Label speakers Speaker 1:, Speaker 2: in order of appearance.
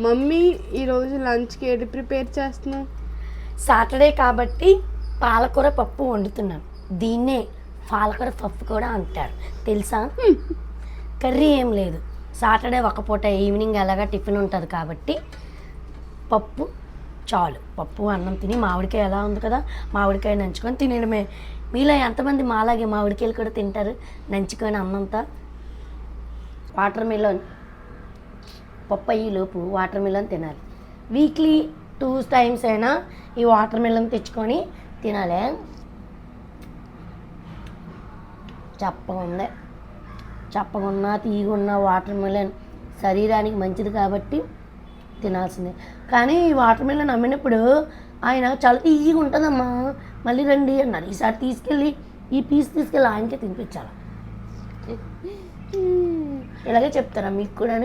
Speaker 1: Mummy ఈరోజు లంచ్కి ఏది ప్రిపేర్ చేస్తున్నావు?
Speaker 2: సాటర్డే కాబట్టి పాలకూర పప్పు వండుతున్నాను. దీన్నే పాలకూర పప్పు కూడా అంటారు తెలుసా. కర్రీ ఏం లేదు, సాటర్డే ఒక పూట ఈవినింగ్ ఎలాగా టిఫిన్ ఉంటుంది కాబట్టి పప్పు చాలు. పప్పు అన్నం తిని మామిడికాయ ఎలా ఉంది కదా, మామిడికాయ నంచుకొని తినడమే. మీలో ఎంతమంది మాలాగే మామిడికాయలు కూడా తింటారు నంచుకొని అన్నంతా? వాటర్ మిలన్ పప్పు అయ్యేలోపు వాటర్ మిలన్ తినాలి. వీక్లీ 2 times అయినా ఈ వాటర్ మిలన్ తెచ్చుకొని తినాలి. చప్పగున్నా తీగున్న వాటర్ మిలన్ శరీరానికి మంచిది కాబట్టి తినాల్సిందే. కానీ ఈ వాటర్ మిలన్ అమ్మినప్పుడు ఆయన చాలా తీయగా ఉంటుందమ్మా, మళ్ళీ రండి అన్నారు. ఈసారి తీసుకెళ్ళి ఈ పీస్ తీసుకెళ్ళి ఆయనకే తినిపించాలి. ఇలాగే చెప్తారా మీకు కూడా?